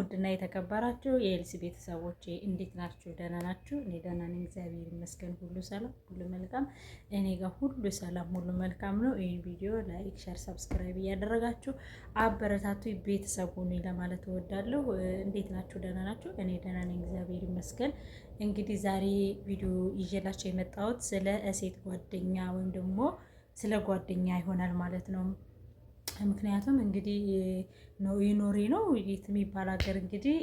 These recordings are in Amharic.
ውድና የተከበራችሁ የኤልሲ ቤተሰቦቼ እንዴት ናችሁ? ደህና ናችሁ? እኔ ደህና ነኝ፣ እግዚአብሔር ይመስገን። ሁሉ ሰላም፣ ሁሉ መልካም። እኔ ጋር ሁሉ ሰላም፣ ሁሉ መልካም ነው። ይህ ቪዲዮ ላይክ፣ ሸር፣ ሰብስክራይብ እያደረጋችሁ አበረታቱ ቤተሰብ ሁኑኝ ለማለት እወዳለሁ። እንዴት ናችሁ? ደህና ናችሁ? እኔ ደህና ነኝ፣ እግዚአብሔር ይመስገን። እንግዲህ ዛሬ ቪዲዮ ይዤላችሁ የመጣሁት ስለ ሴት ጓደኛ ወይም ደግሞ ስለ ጓደኛ ይሆናል ማለት ነው። ምክንያቱም እንግዲህ ኖሪ ነው የት የሚባል ሀገር እንግዲህ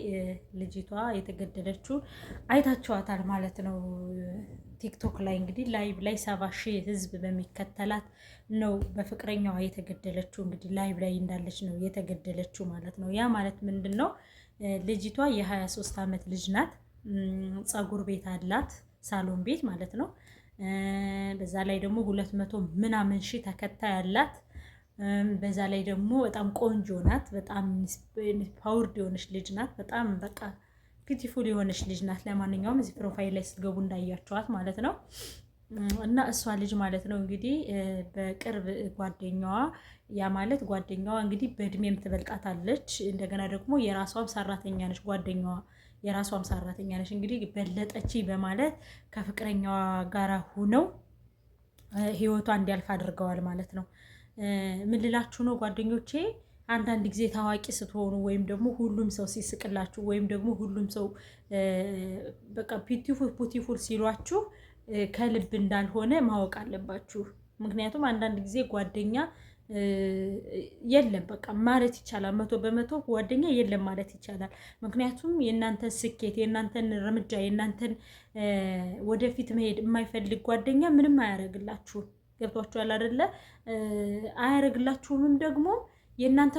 ልጅቷ የተገደለችው አይታችኋታል ማለት ነው። ቲክቶክ ላይ እንግዲህ ላይቭ ላይ 70,000 ህዝብ በሚከተላት ነው በፍቅረኛዋ የተገደለችው። እንግዲህ ላይቭ ላይ እንዳለች ነው የተገደለችው ማለት ነው። ያ ማለት ምንድን ነው? ልጅቷ የ23 ዓመት ልጅ ናት። ፀጉር ቤት አላት፣ ሳሎን ቤት ማለት ነው። በዛ ላይ ደግሞ 200 ምናምን ሺህ ተከታይ አላት። በዛ ላይ ደግሞ በጣም ቆንጆ ናት። በጣም ፓወርድ የሆነች ልጅ ናት። በጣም በቃ ቢዩቲፉል የሆነች ልጅ ናት። ለማንኛውም እዚህ ፕሮፋይል ላይ ስትገቡ እንዳያቸዋት ማለት ነው። እና እሷ ልጅ ማለት ነው እንግዲህ በቅርብ ጓደኛዋ፣ ያ ማለት ጓደኛዋ እንግዲህ በእድሜም ትበልጣታለች። እንደገና ደግሞ የራሷም ሰራተኛ ነች። ጓደኛዋ የራሷም ሰራተኛ ነች። እንግዲህ በለጠች በማለት ከፍቅረኛዋ ጋራ ሁነው ህይወቷ እንዲያልፍ አድርገዋል ማለት ነው። ምን ልላችሁ ነው ጓደኞቼ? አንዳንድ ጊዜ ታዋቂ ስትሆኑ ወይም ደግሞ ሁሉም ሰው ሲስቅላችሁ ወይም ደግሞ ሁሉም ሰው በቃ ፒቲፉል ሲሏችሁ ከልብ እንዳልሆነ ማወቅ አለባችሁ። ምክንያቱም አንዳንድ ጊዜ ጓደኛ የለም በቃ ማለት ይቻላል። 100% ጓደኛ የለም ማለት ይቻላል። ምክንያቱም የእናንተን ስኬት፣ የእናንተን እርምጃ፣ የእናንተን ወደፊት መሄድ የማይፈልግ ጓደኛ ምንም አያደርግላችሁም። ገብቷችኋል አይደለ? አያደርግላችሁምም ደግሞ የእናንተ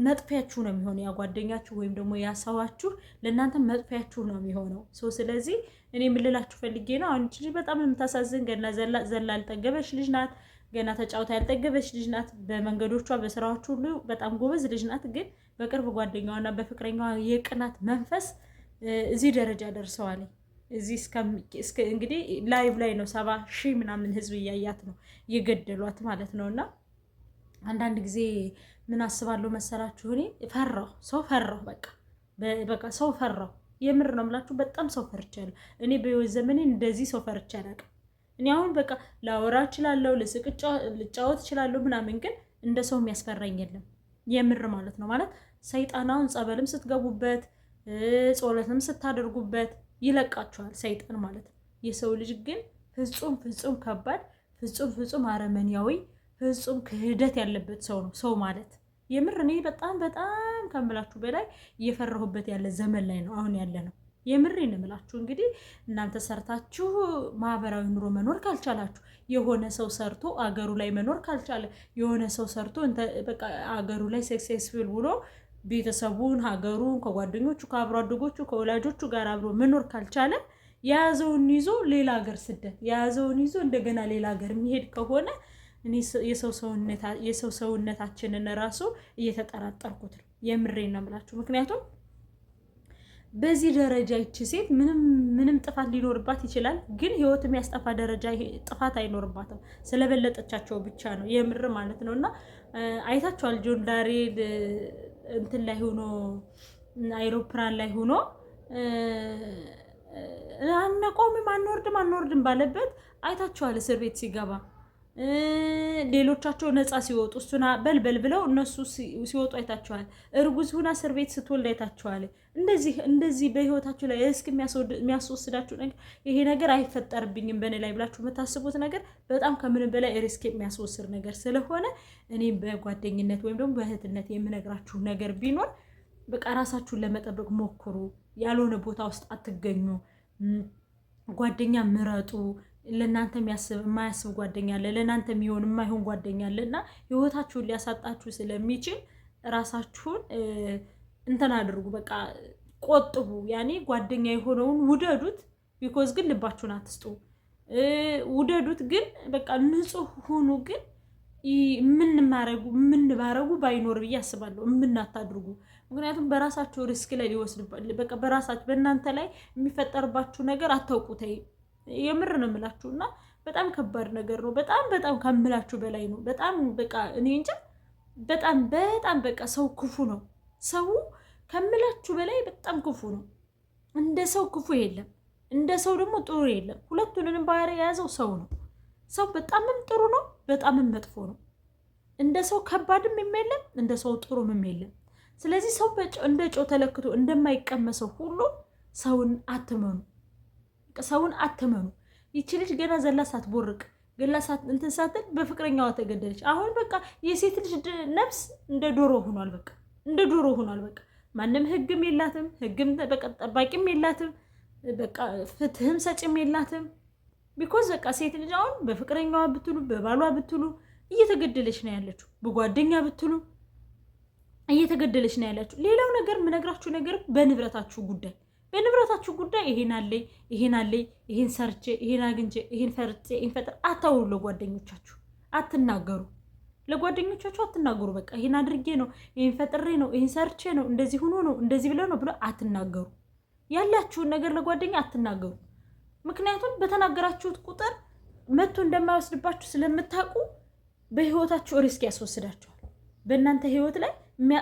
መጥፊያችሁ ነው የሚሆነው። ያ ጓደኛችሁ ወይም ደግሞ ያሰዋችሁ ለእናንተ መጥፊያችሁ ነው የሚሆነው። ስለዚህ እኔ የምልላችሁ ፈልጌ ነው። አሁን ልጅ በጣም የምታሳዝን ገና ዘላ ያልጠገበች ልጅ ናት። ገና ተጫውታ ያልጠገበች ልጅ ናት። በመንገዶቿ በስራዎቿ ሁሉ በጣም ጎበዝ ልጅ ናት። ግን በቅርብ ጓደኛዋና በፍቅረኛዋ የቅናት መንፈስ እዚህ ደረጃ ደርሰዋል። እዚህ እንግዲህ ላይቭ ላይ ነው 70,000 ምናምን ህዝብ እያያት ነው የገደሏት ማለት ነው። እና አንዳንድ ጊዜ ምን አስባለሁ መሰላችሁ? እኔ ሰው ፈራሁ፣ በቃ ሰው ፈራሁ። የምር ነው የምላችሁ፣ በጣም ሰው ፈርቻለሁ። እኔ በህይወት ዘመኔ እንደዚህ ሰው ፈርቻ አላውቅም። እኔ አሁን በቃ ላወራ እችላለሁ፣ ልጫወት እችላለሁ ምናምን፣ ግን እንደ ሰው የሚያስፈራኝ የለም። የምር ማለት ነው። ማለት ሰይጣናውን ጸበልም ስትገቡበት ጸሎትም ስታደርጉበት ይለቃችኋል ሰይጣን ማለት ነው። የሰው ልጅ ግን ፍጹም ከባድ፣ ፍጹም አረመኔያዊ፣ ፍጹም ክህደት ያለበት ሰው ነው ሰው ማለት። የምር እኔ በጣም ከምላችሁ በላይ እየፈራሁበት ያለ ዘመን ላይ ነው አሁን ያለ ነው። የምር እንምላችሁ እንግዲህ እናንተ ሰርታችሁ ማህበራዊ ኑሮ መኖር ካልቻላችሁ፣ የሆነ ሰው ሰርቶ አገሩ ላይ መኖር ካልቻለ፣ የሆነ ሰው ሰርቶ በቃ አገሩ ላይ ሰክሰስፉል ብሎ ቤተሰቡን፣ ሀገሩን ከጓደኞቹ፣ ከአብሮ አደጎቹ፣ ከወላጆቹ ጋር አብሮ መኖር ካልቻለ የያዘውን ይዞ ሌላ ሀገር ስደት፣ የያዘውን ይዞ እንደገና ሌላ ሀገር የሚሄድ ከሆነ እኔ የሰው ሰውነታችንን ራሱ እየተጠራጠርኩት ነው። የምሬን ነው የምላችሁ። ምክንያቱም በዚህ ደረጃ ይቺ ሴት ምንም ጥፋት ሊኖርባት ይችላል፣ ግን ህይወት የሚያስጠፋ ደረጃ ጥፋት አይኖርባትም። ስለበለጠቻቸው ብቻ ነው የምር ማለት ነው። እና አይታችኋል ጆን ዳንኤል እንትን ላይ ሆኖ አይሮፕላን ላይ ሆኖ አንቆምም አንወርድም ባለበት አይታችኋል። እስር ቤት ሲገባ ሌሎቻቸው ነፃ ሲወጡ እሱና በልበል ብለው እነሱ ሲወጡ አይታችኋል። እርጉዝ ሁና እስር ቤት ስትወልድ አይታችኋል። እንደዚህ በህይወታችሁ ላይ እስኪ የሚያስወስዳችሁ ነገር ይሄ ነገር አይፈጠርብኝም በእኔ ላይ ብላችሁ የምታስቡት ነገር በጣም ከምንም በላይ ሪስክ የሚያስወስድ ነገር ስለሆነ እኔ በጓደኝነት ወይም ደግሞ በእህትነት የምነግራችሁ ነገር ቢኖር በቃ ራሳችሁን ለመጠበቅ ሞክሩ። ያልሆነ ቦታ ውስጥ አትገኙ። ጓደኛ ምረጡ። ለእናንተ የማያስብ ጓደኛ አለ፣ ለእናንተ የሚሆን የማይሆን ጓደኛ አለ እና ህይወታችሁን ሊያሳጣችሁ ስለሚችል ራሳችሁን እንትን አድርጉ። በቃ ቆጥቡ። ያኔ ጓደኛ የሆነውን ውደዱት፣ ቢኮዝ ግን ልባችሁን አትስጡ። ውደዱት ግን በቃ ንጹህ ሁኑ። ግን የምንባረጉ ባይኖር ብዬ አስባለሁ። የምናታድርጉ ምክንያቱም በራሳችሁ ሪስክ ላይ ሊወስድባችሁ በቃ በእናንተ ላይ የሚፈጠርባችሁ ነገር አታውቁት። የምር ነው የምላችሁ። እና በጣም ከባድ ነገር ነው። በጣም ከምላችሁ በላይ ነው። በጣም በቃ እኔ እንጃ። በጣም በቃ ሰው ክፉ ነው። ሰው ከምላችሁ በላይ በጣም ክፉ ነው። እንደ ሰው ክፉ የለም፣ እንደ ሰው ደግሞ ጥሩ የለም። ሁለቱንም ባህሪ የያዘው ሰው ነው። ሰው በጣምም ጥሩ ነው፣ በጣምም መጥፎ ነው። እንደ ሰው ከባድም የለም፣ እንደ ሰው ጥሩም የለም። ስለዚህ ሰው እንደ ጨው ተለክቶ እንደማይቀመሰው ሁሉ ሰውን አትመኑ፣ ሰውን አትመኑ። ይቺ ልጅ ገና ዘላ ሳትቦርቅ ገላ እንትን ሳትል በፍቅረኛዋ ተገደለች። አሁን በቃ የሴት ልጅ ነፍስ እንደ ዶሮ ሆኗል። በቃ እንደ ዶሮ ሆኗል። በቃ ማንም ህግም የላትም፣ ህግም በቃ ጠባቂም የላትም፣ በቃ ፍትህም ሰጭም የላትም። ቢኮዝ በቃ ሴት ልጅ አሁን በፍቅረኛዋ ብትሉ በባሏ ብትሉ እየተገደለች ነው ያለችው፣ በጓደኛ ብትሉ እየተገደለች ነው ያለችው። ሌላው ነገር የምነግራችሁ ነገር በንብረታችሁ ጉዳይ ይሄን አለኝ ይሄን አለኝ ይሄን ሰርቼ ይሄን አግኝቼ ይሄን ፈርጬ ይሄን ፈጥር አታውሩ። ለጓደኞቻችሁ አትናገሩ፣ ለጓደኞቻችሁ አትናገሩ። በቃ ይሄን አድርጌ ነው ይሄን ፈጥሬ ነው ይሄን ሰርቼ ነው እንደዚህ ሆኖ ነው እንደዚህ ብለው ነው ብሎ አትናገሩ። ያላችሁን ነገር ለጓደኛ አትናገሩ። ምክንያቱም በተናገራችሁት ቁጥር መቶ እንደማይወስድባችሁ ስለምታውቁ በህይወታችሁ ሪስክ ያስወስዳችኋል። በእናንተ ህይወት ላይ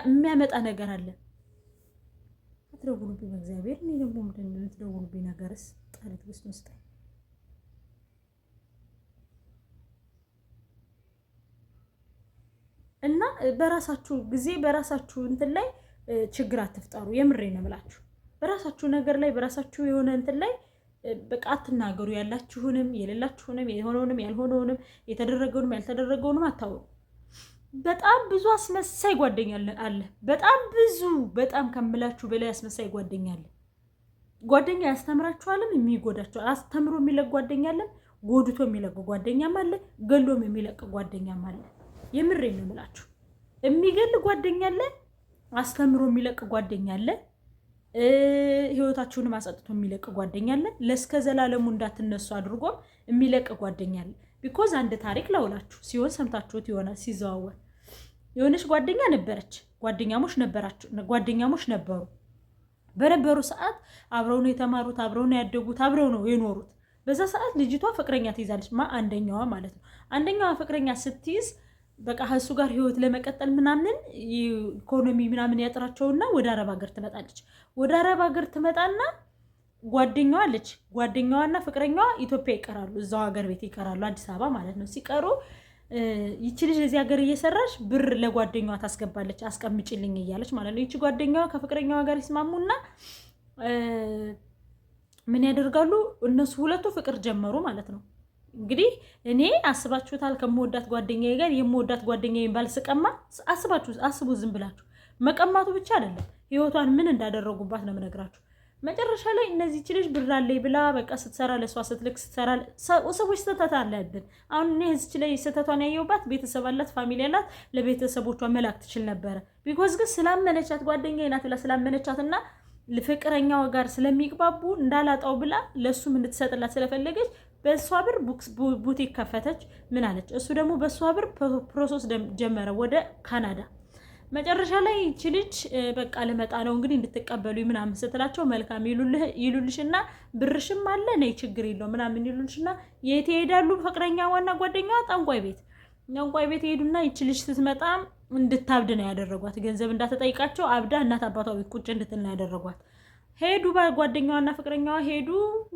የሚያመጣ ነገር አለ። አትደውሉብኝ በእግዚአብሔር። እኔ ደግሞ ምንድን ነው የምትደውሉብኝ ነገርስ? ጣሪት ውስጥ መስጠኝ እና በራሳችሁ ጊዜ በራሳችሁ እንትን ላይ ችግር አትፍጠሩ። የምሬ ነው የምላችሁ። በራሳችሁ ነገር ላይ በራሳችሁ የሆነ እንትን ላይ በቃ አትናገሩ። ያላችሁንም የሌላችሁንም የሆነውንም ያልሆነውንም የተደረገውንም ያልተደረገውንም አታውሩ። በጣም ብዙ አስመሳይ ጓደኛ አለ። በጣም ብዙ፣ በጣም ከምላችሁ በላይ አስመሳይ ጓደኛ አለ። ጓደኛ ያስተምራችኋልም የሚጎዳችሁ፣ አስተምሮ የሚለቅ ጓደኛ አለ፣ ጎድቶ የሚለቅ ጓደኛም አለ፣ ገሎም የሚለቅ ጓደኛም አለ። የምሬን ነው የምላችሁ። የሚገል ጓደኛ አለ፣ አስተምሮ የሚለቅ ጓደኛ አለ፣ ህይወታችሁን ማሰጥቶ የሚለቅ ጓደኛ አለ፣ ለስከ ዘላለሙ እንዳትነሱ አድርጎ የሚለቅ ጓደኛ አለ። ቢኮዝ አንድ ታሪክ ላውላችሁ ሲሆን ሰምታችሁት ይሆናል። ሲዘዋወር የሆነች ጓደኛ ነበረች፣ ጓደኛሞች ነበሩ። በነበሩ ሰዓት አብረው ነው የተማሩት፣ አብረው ነው ያደጉት፣ አብረው ነው የኖሩት። በዛ ሰዓት ልጅቷ ፍቅረኛ ትይዛለች። አንደኛዋ ማለት ነው። አንደኛዋ ፍቅረኛ ስትይዝ በቃ እሱ ጋር ህይወት ለመቀጠል ምናምን ኢኮኖሚ ምናምን ያጥራቸውና ወደ አረብ ሀገር ትመጣለች። ወደ አረብ ሀገር ትመጣና ጓደኛዋ አለች። ጓደኛዋና ፍቅረኛዋ ኢትዮጵያ ይቀራሉ፣ እዛው ሀገር ቤት ይቀራሉ፣ አዲስ አበባ ማለት ነው። ሲቀሩ ይቺ ልጅ እዚህ ሀገር እየሰራች ብር ለጓደኛዋ ታስገባለች፣ አስቀምጪልኝ እያለች ማለት ነው። ይቺ ጓደኛዋ ከፍቅረኛዋ ጋር ይስማሙና ምን ያደርጋሉ? እነሱ ሁለቱ ፍቅር ጀመሩ ማለት ነው። እንግዲህ እኔ አስባችሁታል? ከመወዳት ጓደኛዬ ጋር የመወዳት ጓደኛዬን ባልስቀማ አስቡ። ዝም ብላችሁ መቀማቱ ብቻ አይደለም፣ ህይወቷን ምን እንዳደረጉባት ነው የምነግራችሁ። መጨረሻ ላይ እነዚህ ልጅ ብር አለኝ ብላ በቃ ስትሰራ ለሷ ስትልክ ስትሰራ ሰዎች ስህተት አለብን። አሁን እኔ እዚች ላይ ስህተቷን ያየሁባት ቤተሰብ አላት፣ ፋሚሊ አላት፣ ለቤተሰቦቿ መላክ ትችል ነበረ። ቢኮዝ ግን ስላመነቻት ጓደኛዬ ናት ብላ ስላመነቻትና ፍቅረኛዋ ጋር ስለሚግባቡ እንዳላጣው ብላ ለሱም እንድትሰጥላት ስለፈለገች በሷ ብር ቡቲክ ከፈተች። ምን አለች? እሱ ደግሞ በሷ ብር ፕሮሰስ ጀመረ ወደ ካናዳ። መጨረሻ ላይ ይቺ ልጅ በቃ ልመጣ ነው እንግዲህ እንድትቀበሉ ምናምን ስትላቸው መልካም ይሉልሽና ብርሽም አለ ነይ ችግር የለው ምናምን ይሉልሽና የት ይሄዳሉ? ፍቅረኛ ዋና ጓደኛዋ ጠንቋይ ቤት ሄዱና ይቺ ልጅ ስትመጣ እንድታብድ ነው ያደረጓት። ገንዘብ እንዳትጠይቃቸው አብዳ እናት አባቷ ቤት ቁጭ እንድትል ነው ያደረጓት። ሄዱ ጓደኛዋና ፍቅረኛዋ ሄዱ፣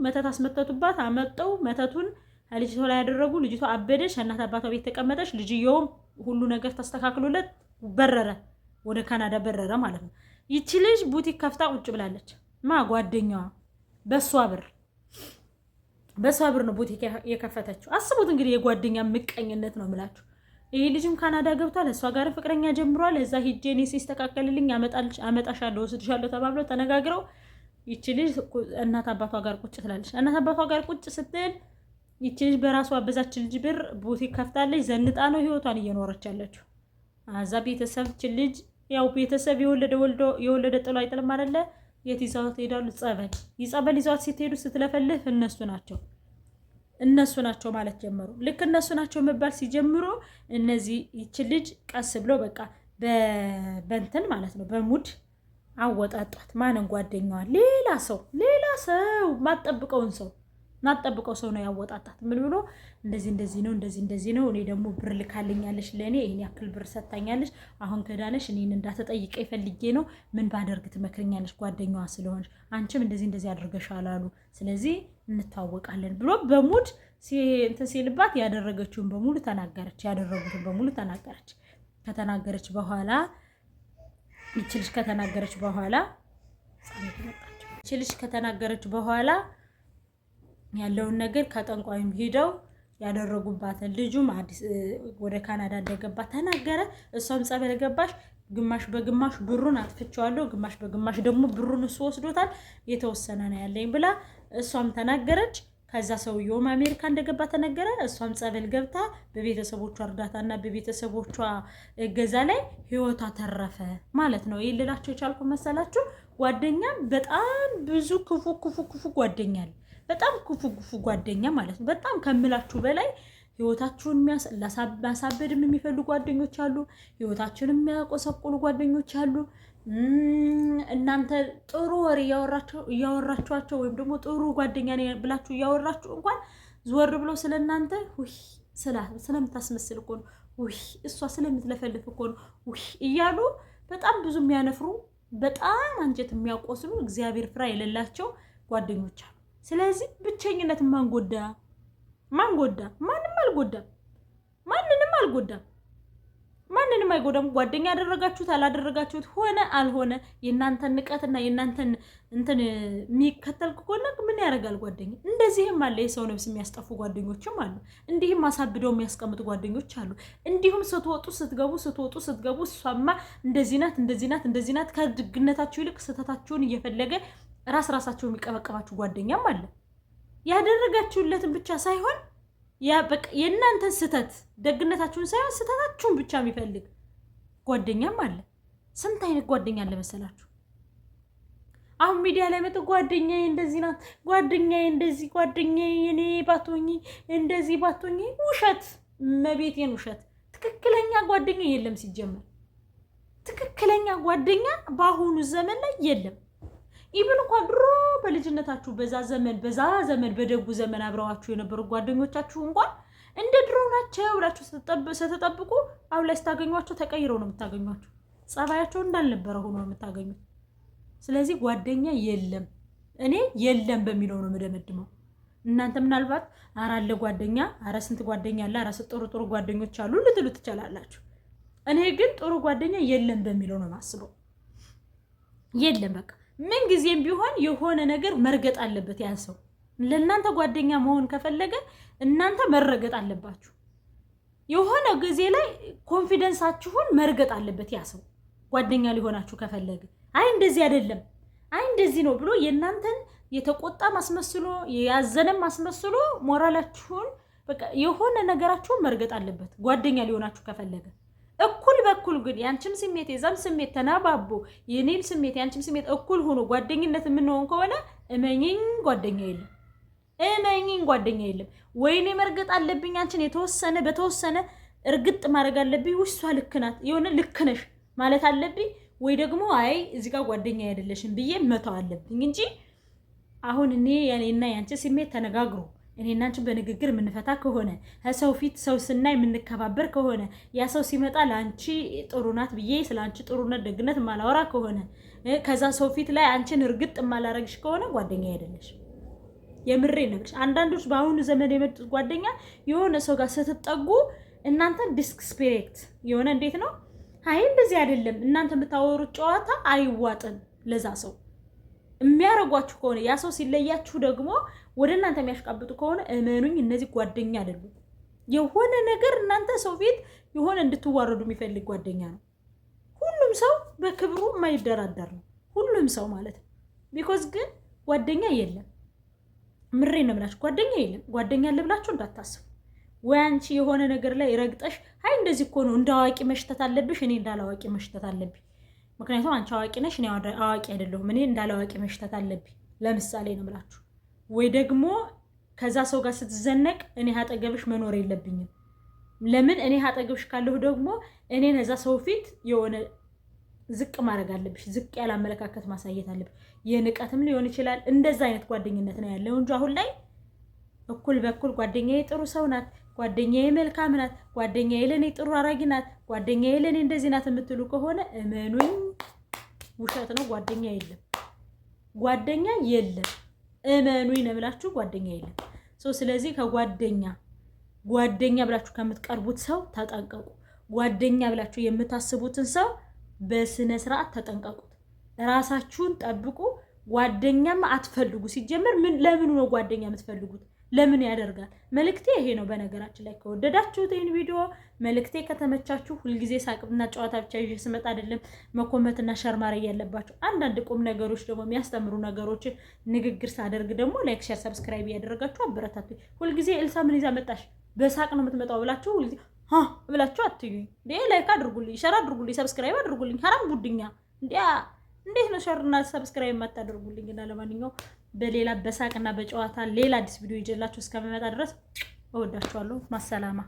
መተት አስመተቱባት። አመጠው መተቱን ልጅቷ ላይ ያደረጉ። ልጅቷ አበደች፣ እናት አባቷ ቤት ተቀመጠች። ልጅየውም ሁሉ ነገር ተስተካክሎለት በረረ፣ ወደ ካናዳ በረረ ማለት ነው። ይቺ ልጅ ቡቲክ ከፍታ ቁጭ ብላለች። ጓደኛዋ በሷ ብር ነው ቡቲክ የከፈተችው። አስቡት እንግዲህ የጓደኛ ምቀኝነት ነው የምላችሁ። ይሄ ልጅም ካናዳ ገብቷል፣ እሷ ጋር ፍቅረኛ ጀምሯል። እዛ ሂጄ እኔ ሲስተካከልልኝ አመጣሻለሁ ወስድሻለሁ ተባብለው ተነጋግረው ይቺ ልጅ እናት አባቷ ጋር ቁጭ ትላለች። እናት አባቷ ጋር ቁጭ ስትል ይቺ ልጅ በራሷ በዛች ልጅ ብር ቡቲክ ከፍታለች። ዘንጣ ነው ህይወቷን እየኖረች ያለችው። አዛ ቤተሰብ ልጅ ያው ቤተሰብ የወለደ ጥሎ አይጥልም አይደለ? የት ይዘዋት ሄዳሉ? ጸበል ይዘዋት ስትሄዱ ስትለፈልፍ እነሱ ናቸው ማለት ጀመሩ። ልክ እነሱ ናቸው መባል ሲጀምሩ እነዚህ ይቺ ልጅ ቀስ ብሎ በቃ በእንትን ማለት ነው በሙድ አወጣጧት። ማንን? ጓደኛዋ ሌላ ሰው ማጠብቀውን ሰው ማጠብቀው ሰው ነው ያወጣጣት። ምን ብሎ እንደዚህ ነው እኔ ደግሞ ብር ልካልኛለሽ ለኔ ይሄን ያክል ብር ሰጣኛለሽ። አሁን ከዳነሽ እኔን እንዳትጠይቀኝ ፈልጌ ነው። ምን ባደርግ ትመክረኛለሽ? ጓደኛዋ ስለሆንሽ አንቺም እንደዚህ አድርገሻል አሉ። ስለዚህ እንታወቃለን ብሎ በሙድ እንትን ሲልባት ያደረገችውን በሙሉ ተናገረች። ያደረጉትን በሙሉ ተናገረች። ከተናገረች በኋላ ከተናገረች በኋላ ያለውን ነገር ከጠንቋይም ሄደው ያደረጉባትን ልጁም አዲስ ወደ ካናዳ እንደገባ ተናገረ። እሷም ጸበል ገባሽ። ግማሽ በግማሽ ብሩን አጥፍቼዋለሁ፣ ግማሽ በግማሽ ደግሞ ብሩን እሱ ወስዶታል፣ የተወሰነ ነው ያለኝ ብላ እሷም ተናገረች። ከዛ ሰውየውም አሜሪካ እንደገባ ተነገረ። እሷም ጸበል ገብታ በቤተሰቦቿ እርዳታና በቤተሰቦቿ እገዛ ላይ ህይወቷ ተረፈ ማለት ነው። ይሄ ልላችሁ የቻልኩ መሰላችሁ። ጓደኛ በጣም ብዙ ክፉ ጓደኛል። በጣም ክፉ ጓደኛ ማለት ነው። በጣም ከምላችሁ በላይ ህይወታችሁን ማሳበድም የሚፈልጉ ጓደኞች አሉ። ህይወታችሁን የሚያቆሰቁሉ ጓደኞች አሉ። እናንተ ጥሩ ወሬ እያወራችኋቸው ወይም ደግሞ ጥሩ ጓደኛ ነኝ ብላችሁ እያወራችሁ እንኳን ዞር ብለው ስለእናንተ ስለምታስመስል እኮ ነው፣ እሷ ስለምትለፈልፍ እኮ ነው እያሉ በጣም ብዙ የሚያነፍሩ በጣም አንጀት የሚያቆስሉ እግዚአብሔር ፍራ የሌላቸው ጓደኞች አሉ። ስለዚህ ብቸኝነት ማን ጎዳ? ማንም አልጎዳም። ማንንም አይጎዳም። ጓደኛ ያደረጋችሁት አላደረጋችሁት፣ ሆነ አልሆነ የእናንተን ንቀትና የእናንተን እንትን የሚከተል ከሆነ ምን ያደርጋል ጓደኛ? እንደዚህም አለ የሰው ነፍስ የሚያስጠፉ ጓደኞችም አሉ። እንዲህም አሳብደው የሚያስቀምጡ ጓደኞች አሉ። እንዲሁም ስትወጡ ስትገቡ እሷማ እንደዚህ ናት ከድግነታችሁ ይልቅ ስህተታችሁን እየፈለገ ራሳቸው የሚቀበቀባችሁ ጓደኛም አለ። ያደረጋችሁለትን ብቻ ሳይሆን በቃ የእናንተን ስህተት ደግነታችሁን ሳይሆን ስህተታችሁን ብቻ የሚፈልግ ጓደኛም አለ። ስንት አይነት ጓደኛ አለ መሰላችሁ? አሁን ሚዲያ ላይ መጥቶ ጓደኛዬ እንደዚህ ናት፣ ጓደኛዬ እንደዚህ፣ ጓደኛዬ እኔ ባትሆኚ እንደዚህ ባትሆኚ፣ ውሸት፣ መቤቴን ውሸት። ትክክለኛ ጓደኛ የለም። ሲጀመር ትክክለኛ ጓደኛ በአሁኑ ዘመን ላይ የለም። ኢቭን እንኳን ድሮ በልጅነታችሁ በዛ ዘመን በደጉ ዘመን አብረዋችሁ የነበሩ ጓደኞቻችሁ እንኳን እንደ ድሮ ናቸው ብላችሁ ስትጠብቁ አሁን ላይ ስታገኟቸው ተቀይረው ነው የምታገኟቸው። ጸባያቸው እንዳልነበረ ሆኖ ነው የምታገኙት። ስለዚህ ጓደኛ የለም። እኔ የለም በሚለው ነው የምደመድመው። እናንተ ምናልባት አራለ ጓደኛ፣ አረ ስንት ጓደኛ አለ፣ አረ ጥሩ ጓደኞች አሉ ልትሉ ትችላላችሁ። እኔ ግን ጥሩ ጓደኛ የለም በሚለው ነው የማስበው። የለም በቃ ምን ጊዜም ቢሆን የሆነ ነገር መርገጥ አለበት። ያ ሰው ለእናንተ ጓደኛ መሆን ከፈለገ እናንተ መረገጥ አለባችሁ። የሆነ ጊዜ ላይ ኮንፊደንሳችሁን መርገጥ አለበት። ያ ሰው ጓደኛ ሊሆናችሁ ከፈለገ አይ እንደዚህ አይደለም፣ አይ እንደዚህ ነው ብሎ የእናንተን የተቆጣ ማስመስሎ ያዘነም ማስመስሎ ሞራላችሁን በቃ የሆነ ነገራችሁን መርገጥ አለበት ጓደኛ ሊሆናችሁ ከፈለገ። እኩል በኩል ግን ያንቺም ስሜት የዛም ስሜት ተናባቦ የኔም ስሜት ያንቺም ስሜት እኩል ሆኖ ጓደኝነት የምንሆን ከሆነ እመኚኝ ጓደኛ የለም። ወይኔ መርገጥ አለብኝ አንቺን በተወሰነ እርግጥ ማድረግ አለብኝ። ውሷ ልክ ናት የሆነ ልክ ነሽ ማለት አለብኝ። ወይ ደግሞ አይ እዚህ ጋር ጓደኛ አይደለሽም ብዬ መተው አለብኝ እንጂ አሁን እኔና ያንቺ ስሜት ተነጋግሮ እኔና አንቺ በንግግር የምንፈታ ከሆነ ሰው ፊት ሰው ስናይ የምንከባበር ከሆነ ያ ሰው ሲመጣ ለአንቺ ጥሩ ናት ብዬ ስለ አንቺ ጥሩነት ደግነት ማላወራ ከሆነ ከዛ ሰው ፊት ላይ አንቺን እርግጥ ማላረግሽ ከሆነ ጓደኛ አይደለሽ። የምሬ ነግርሽ። አንዳንዶች በአሁኑ ዘመን የመጡት ጓደኛ የሆነ ሰው ጋር ስትጠጉ እናንተ ዲስክስፔክት የሆነ እንዴት ነው አይ እንደዚህ አይደለም እናንተ የምታወሩት ጨዋታ አይዋጥም ለዛ ሰው የሚያረጓችሁ ከሆነ ያ ሰው ሲለያችሁ ደግሞ ወደ እናንተ የሚያሽቃብጡ ከሆነ እመኑኝ እነዚህ ጓደኛ አይደሉም። የሆነ ነገር እናንተ ሰው ፊት የሆነ እንድትዋረዱ የሚፈልግ ጓደኛ ነው። ሁሉም ሰው በክብሩ የማይደራደር ነው፣ ሁሉም ሰው ማለት ነው። ቢኮዝ ግን ጓደኛ የለም። ምሬ ነው የምላችሁ ጓደኛ የለም። ጓደኛ አለ ብላችሁ እንዳታስቡ። ወይ አንቺ የሆነ ነገር ላይ ረግጠሽ አይ እንደዚህ እኮ ነው እንደ አዋቂ መሽተት አለብሽ፣ እኔ እንዳላዋቂ መሽተት አለብኝ። ምክንያቱም አንቺ አዋቂ ነሽ፣ እኔ አዋቂ አይደለሁም፣ እኔ እንዳላዋቂ መሽተት አለብኝ። ለምሳሌ ነው የምላችሁ። ወይ ደግሞ ከዛ ሰው ጋር ስትዘነቅ እኔ አጠገብሽ መኖር የለብኝም። ለምን እኔ አጠገብሽ ካለሁ ደግሞ እኔን እዛ ሰው ፊት የሆነ ዝቅ ማድረግ አለብሽ፣ ዝቅ ያለ አመለካከት ማሳየት አለብሽ። የንቀትም ሊሆን ይችላል። እንደዛ አይነት ጓደኝነት ነው ያለው እንጂ አሁን ላይ እኩል በኩል ጓደኛዬ ጥሩ ሰው ናት፣ ጓደኛዬ መልካም ናት፣ ጓደኛዬ ለኔ ጥሩ አራጊ ናት፣ ጓደኛዬ ለኔ እንደዚህ ናት የምትሉ ከሆነ እመኑኝ ውሸት ነው። ጓደኛ የለም፣ ጓደኛ የለም። እመኑኝ ነው ብላችሁ ጓደኛ የለም። ስለዚህ ጓደኛ ብላችሁ ከምትቀርቡት ሰው ተጠንቀቁ። ጓደኛ ብላችሁ የምታስቡትን ሰው በስነ ስርዓት ተጠንቀቁት። ራሳችሁን ጠብቁ። ጓደኛም አትፈልጉ። ሲጀመር ለምን ነው ጓደኛ የምትፈልጉት? ለምን ያደርጋል? መልእክቴ ይሄ ነው። በነገራችን ላይ ከወደዳችሁት ይሄን ቪዲዮ መልእክቴ ከተመቻችሁ ሁልጊዜ ሳቅና ጨዋታ ብቻ ይዤ ስመጣ አይደለም መኮመትና ሸር ማድረግ ያለባችሁ። አንዳንድ ቁም ነገሮች ደግሞ የሚያስተምሩ ነገሮችን ንግግር ሳደርግ ደግሞ ላይክ፣ ሼር፣ ሰብስክራይብ ያደረጋችሁ አበረታቱ። ሁልጊዜ ኤልሳ ምን ይዛ መጣሽ በሳቅ ነው የምትመጣው ብላችሁ ሁልጊዜ ብላችሁ አትዩኝ። ላይክ አድርጉልኝ፣ ሸር አድርጉልኝ፣ ሰብስክራይብ አድርጉልኝ። ሀራም ጉድኛ እንዴት ነው ሸርና ሰብስክራይብ የማታደርጉልኝ? እና ለማንኛውም በሌላ በሳቅና በጨዋታ ሌላ አዲስ ቪዲዮ ይዤላችሁ እስከመመጣ ድረስ እወዳችኋለሁ። ማሰላማ